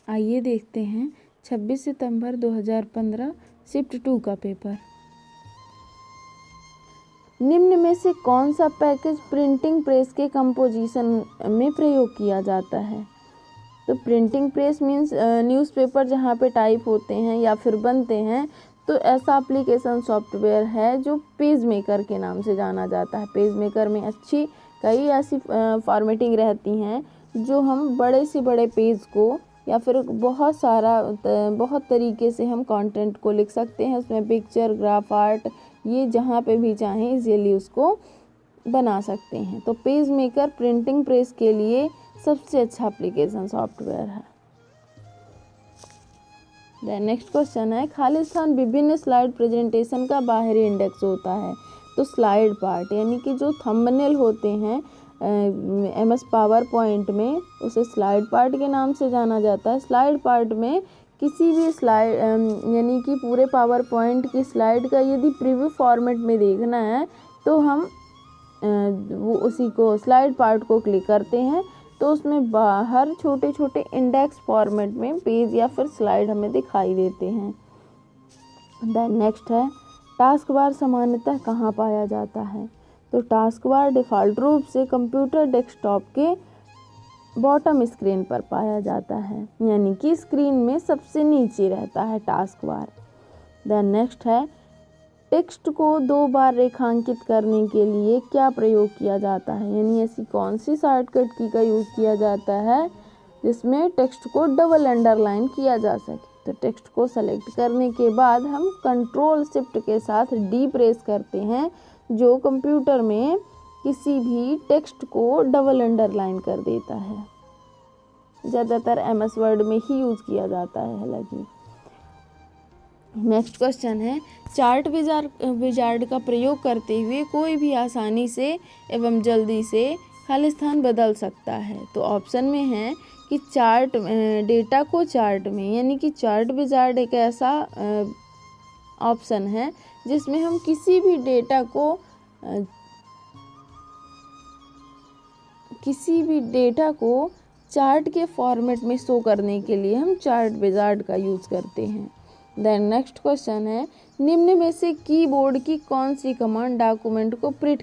आइए देखते हैं 26 सितंबर 2015 शिफ्ट 2 का पेपर। निम्न में से कौन सा पैकेज प्रिंटिंग प्रेस के कंपोजिशन में प्रयोग किया जाता है? तो प्रिंटिंग प्रेस मीन्स न्यूज़पेपर जहाँ पे टाइप होते हैं या फिर बनते हैं, तो ऐसा एप्लीकेशन सॉफ्टवेयर है जो पेज मेकर के नाम से जाना जाता है। पेज मेकर में कई ऐसी फॉर्मेटिंग रहती हैं जो हम बड़े से बड़े पेज को या फिर बहुत तरीके से हम कंटेंट को लिख सकते हैं। उसमें पिक्चर, ग्राफ, आर्ट, ये जहाँ पे भी चाहें इजीली उसको बना सकते हैं। तो पेज मेकर प्रिंटिंग प्रेस के लिए सबसे अच्छा एप्लीकेशन सॉफ्टवेयर है। नेक्स्ट क्वेश्चन है, खाली स्थान विभिन्न स्लाइड प्रेजेंटेशन का बाहरी इंडेक्स होता है। तो स्लाइड पार्ट यानी कि जो थंबनेल होते हैं MS पावर पॉइंट में, उसे स्लाइड पार्ट के नाम से जाना जाता है। स्लाइड पार्ट में किसी भी स्लाइड यानी कि पूरे पावर पॉइंट की स्लाइड का यदि प्रीव्यू फॉर्मेट में देखना है तो हम वो उसी को स्लाइड पार्ट को क्लिक करते हैं, तो उसमें बाहर छोटे छोटे इंडेक्स फॉर्मेट में पेज या फिर स्लाइड हमें दिखाई देते हैं। देन नेक्स्ट है, टास्क बार सामान्यतः कहाँ पाया जाता है? तो टास्क बार डिफ़ॉल्ट रूप से कंप्यूटर डेस्कटॉप के बॉटम स्क्रीन पर पाया जाता है, यानी कि स्क्रीन में सबसे नीचे रहता है टास्क बार। देन नेक्स्ट है, टेक्स्ट को 2 बार रेखांकित करने के लिए क्या प्रयोग किया जाता है? यानी ऐसी कौन सी शॉर्टकट की का यूज़ किया जाता है जिसमें टेक्स्ट को डबल अंडरलाइन किया जा सके? तो टेक्स्ट को सेलेक्ट करने के बाद हम कंट्रोल शिफ्ट के साथ डी प्रेस करते हैं, जो कंप्यूटर में किसी भी टेक्स्ट को डबल अंडरलाइन कर देता है। ज़्यादातर MS वर्ड में ही यूज़ किया जाता है हालांकि। नेक्स्ट क्वेश्चन है, चार्ट विजार्ड का प्रयोग करते हुए कोई भी आसानी से एवं जल्दी से खाली स्थान बदल सकता है। तो ऑप्शन में है कि डेटा को चार्ट में, यानी कि चार्ट विजार्ड एक ऐसा ऑप्शन है जिसमें हम किसी भी डेटा को चार्ट के फॉर्मेट में शो करने के लिए हम चार्ट विजार्ड का यूज़ करते हैं। देन नेक्स्ट क्वेश्चन है, निम्न में से कीबोर्ड की कौन सी कमांड डॉक्यूमेंट को प्रिंट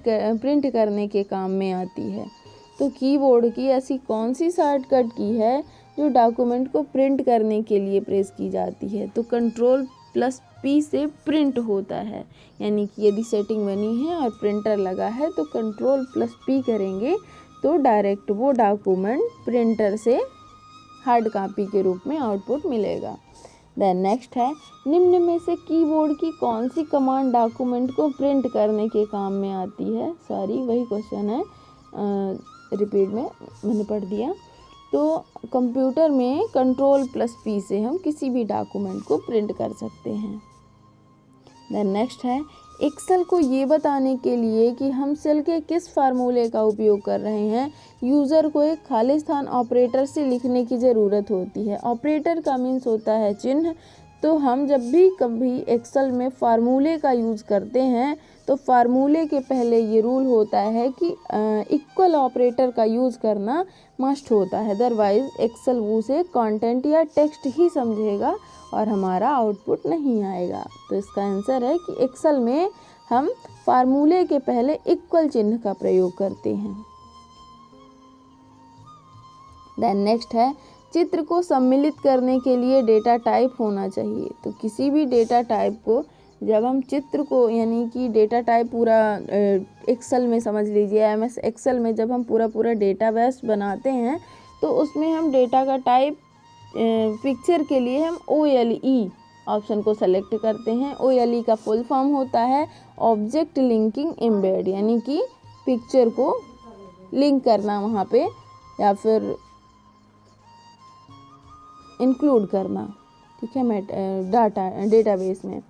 करने के काम में आती है? तो कीबोर्ड की ऐसी कौन सी शॉर्टकट की है जो डॉक्यूमेंट को प्रिंट करने के लिए प्रेस की जाती है? तो Ctrl+P से प्रिंट होता है, यानी कि यदि सेटिंग बनी है और प्रिंटर लगा है तो Ctrl+P करेंगे तो डायरेक्ट वो डॉक्यूमेंट प्रिंटर से हार्ड कॉपी के रूप में आउटपुट मिलेगा। देन नेक्स्ट है, निम्न में से कीबोर्ड की कौन सी कमांड डॉक्यूमेंट को प्रिंट करने के काम में आती है? वही क्वेश्चन है, रिपीट में मैंने पढ़ दिया। तो कंप्यूटर में Ctrl+P से हम किसी भी डॉक्यूमेंट को प्रिंट कर सकते हैं। देन नेक्स्ट है, एक्सेल को ये बताने के लिए कि हम सेल के किस फार्मूले का उपयोग कर रहे हैं, यूज़र को एक खाली स्थान ऑपरेटर से लिखने की ज़रूरत होती है। ऑपरेटर का मीन्स होता है चिन्ह। तो हम जब भी कभी एक्सेल में फार्मूले का यूज़ करते हैं तो फार्मूले के पहले ये रूल होता है कि इक्वल ऑपरेटर का यूज़ करना मस्ट होता है, अदरवाइज़ एक्सेल उसे कंटेंट या टेक्स्ट ही समझेगा और हमारा आउटपुट नहीं आएगा। तो इसका आंसर है कि एक्सेल में हम फार्मूले के पहले इक्वल चिन्ह का प्रयोग करते हैं। देन नेक्स्ट है, चित्र को सम्मिलित करने के लिए डेटा टाइप होना चाहिए। तो किसी भी डेटा टाइप को जब हम चित्र को, यानी कि डेटा टाइप पूरा एक्सेल में समझ लीजिए MS एक्सेल में जब हम पूरा डेटाबेस बनाते हैं तो उसमें हम डेटा का टाइप पिक्चर के लिए हम OLE ऑप्शन को सेलेक्ट करते हैं। OLE का फुल फॉर्म होता है ऑब्जेक्ट लिंकिंग एम्बेड, यानी कि पिक्चर को लिंक करना वहाँ पे या फिर इंक्लूड करना, ठीक है, डेटाबेस में।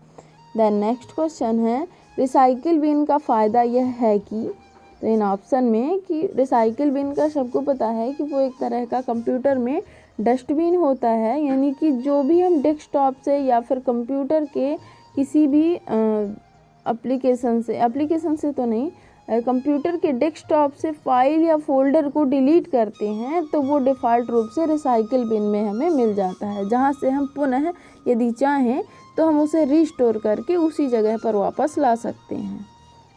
देन नेक्स्ट क्वेश्चन है, रिसाइकिल बिन का फ़ायदा यह है कि, तो इन ऑप्शन में कि रिसाइकिल बिन का सबको पता है कि वो एक तरह का कंप्यूटर में डस्टबिन होता है, यानी कि जो भी हम डेस्कटॉप से या फिर कंप्यूटर के किसी भी एप्लीकेशन से तो नहीं, कंप्यूटर के डेस्कटॉप से फाइल या फोल्डर को डिलीट करते हैं तो वो डिफ़ॉल्ट रूप से रिसाइकिल बिन में हमें मिल जाता है, जहाँ से हम पुनः यदि चाहें तो हम उसे रिस्टोर करके उसी जगह पर वापस ला सकते हैं।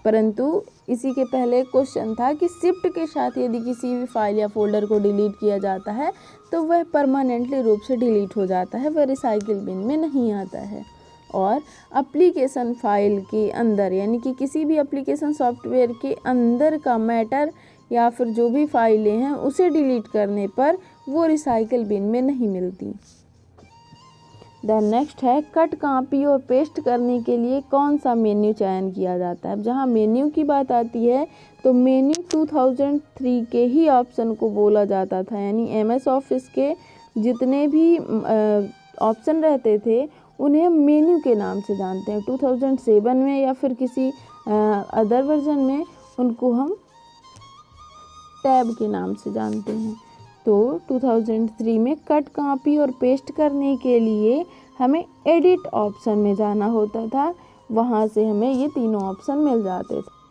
परंतु इसी के पहले क्वेश्चन था कि शिफ्ट के साथ यदि किसी भी फाइल या फोल्डर को डिलीट किया जाता है तो वह परमानेंटली रूप से डिलीट हो जाता है, वह रिसाइकिल बिन में नहीं आता है। और एप्लीकेशन फाइल के अंदर यानी कि किसी भी एप्लीकेशन सॉफ्टवेयर के अंदर का मैटर या फिर जो भी फाइलें हैं उसे डिलीट करने पर वो रिसाइकिल बिन में नहीं मिलती। देन नेक्स्ट है कट, कॉपी और पेस्ट करने के लिए कौन सा मेन्यू चयन किया जाता है। अब जहाँ मेन्यू की बात आती है तो मेन्यू 2003 के ही ऑप्शन को बोला जाता था, यानी MS ऑफिस के जितने भी ऑप्शन रहते थे उन्हें मेन्यू के नाम से जानते हैं। 2007 में या फिर किसी अदर वर्जन में उनको हम टैब के नाम से जानते हैं। तो 2003 में कट, कॉपी और पेस्ट करने के लिए हमें एडिट ऑप्शन में जाना होता था, वहाँ से हमें ये तीनों ऑप्शन मिल जाते थे।